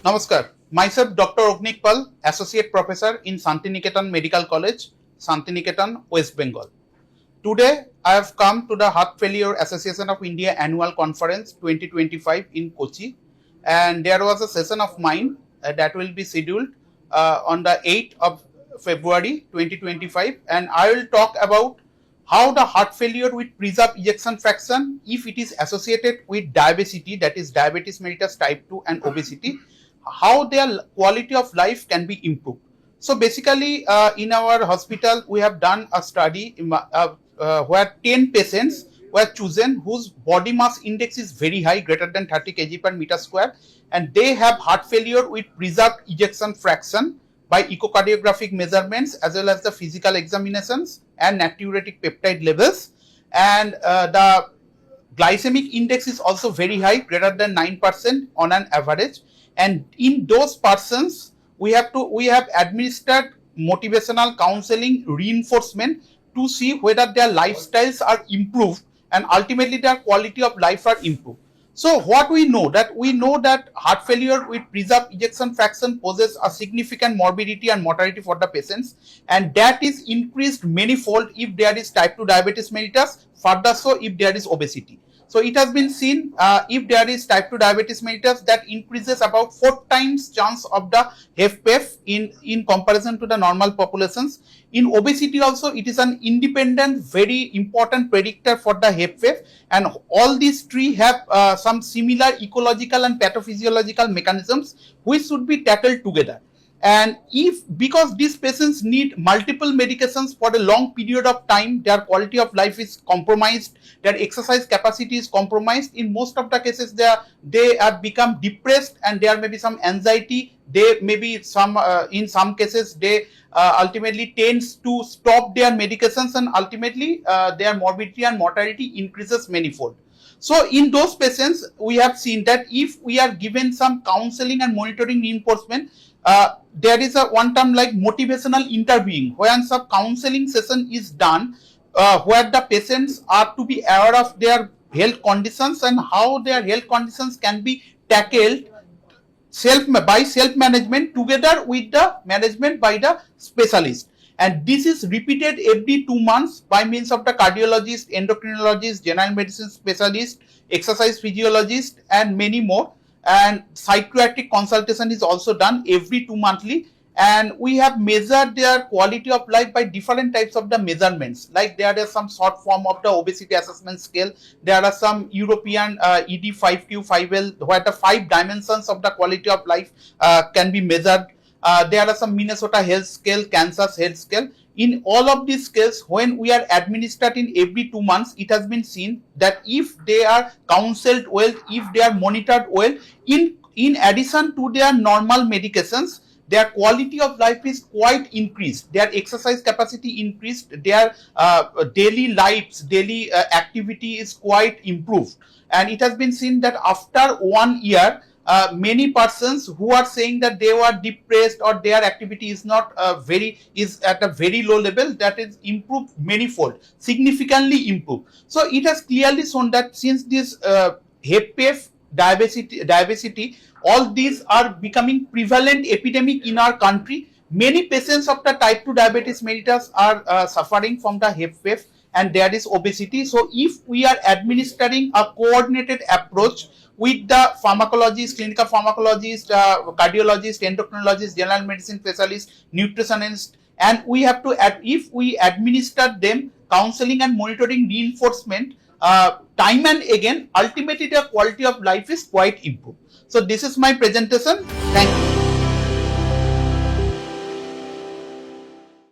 Namaskar. Myself Dr. Agnik, Associate Professor in Santiniketan Medical College, Santiniketan, West Bengal. Today, I have come to the Heart Failure Association of India Annual Conference 2025 in Kochi, and there was a session of mine that will be scheduled on the 8th of February 2025, and I will talk about how the heart failure with preserved ejection fraction, if it is associated with diabetes, that is diabetes mellitus type 2 and obesity, how their quality of life can be improved. So basically, in our hospital, we have done a study where 10 patients were chosen whose body mass index is very high, greater than 30 kg per meter square, and they have heart failure with preserved ejection fraction by echocardiographic measurements as well as the physical examinations and natriuretic peptide levels, and the glycemic index is also very high, greater than 9% on an average. And in those persons, we have administered motivational counseling reinforcement to see whether their lifestyles are improved and ultimately their quality of life are improved. So what we know that heart failure with preserved ejection fraction poses a significant morbidity and mortality for the patients, and that is increased manifold if there is type 2 diabetes mellitus, further so if there is obesity. So it has been seen if there is type 2 diabetes mellitus, that increases about 4 times chance of the HFAI in comparison to the normal populations. In obesity also, it is an independent, very important predictor for the HFAI, and all these three have some similar ecological and pathophysiological mechanisms which should be tackled together. And because these patients need multiple medications for a long period of time, their quality of life is compromised, their exercise capacity is compromised. In most of the cases, they have become depressed, and there may be some anxiety. They may be in some cases they ultimately tends to stop their medications, and ultimately their morbidity and mortality increases manifold. So in those patients, we have seen that if we are given some counseling and monitoring reinforcement, there is a one term like motivational interviewing, where some counseling session is done, where the patients are to be aware of their health conditions and how their health conditions can be tackled by self-management together with the management by the specialist. And this is repeated every 2 months by means of the cardiologist, endocrinologist, general medicine specialist, exercise physiologist, and many more. And psychiatric consultation is also done every 2 monthly. And we have measured their quality of life by different types of the measurements. Like there are some short form of the obesity assessment scale. There are some European ED5Q5L, where the 5 dimensions of the quality of life can be measured. There are some Minnesota Health Scale, Kansas Health Scale. In all of these scales, when we are administered in every 2 months, it has been seen that if they are counseled well, if they are monitored well, in addition to their normal medications, their quality of life is quite increased. Their exercise capacity increased. Their daily lives, daily activity is quite improved. And it has been seen that after 1 year, many persons who are saying that they were depressed or their activity is not is at a very low level, that is improved manifold, significantly improved. So it has clearly shown that since this HFAI, diabetes, all these are becoming prevalent epidemic in our country. Many patients of the type 2 diabetes mellitus are suffering from the HFAI, and there is obesity. So if we are administering a coordinated approach with the pharmacologist, clinical pharmacologist, cardiologist, endocrinologist, general medicine specialist, nutritionist, and we have to if we administer them counseling and monitoring reinforcement time and again, ultimately the quality of life is quite improved. So this is my presentation. Thank you.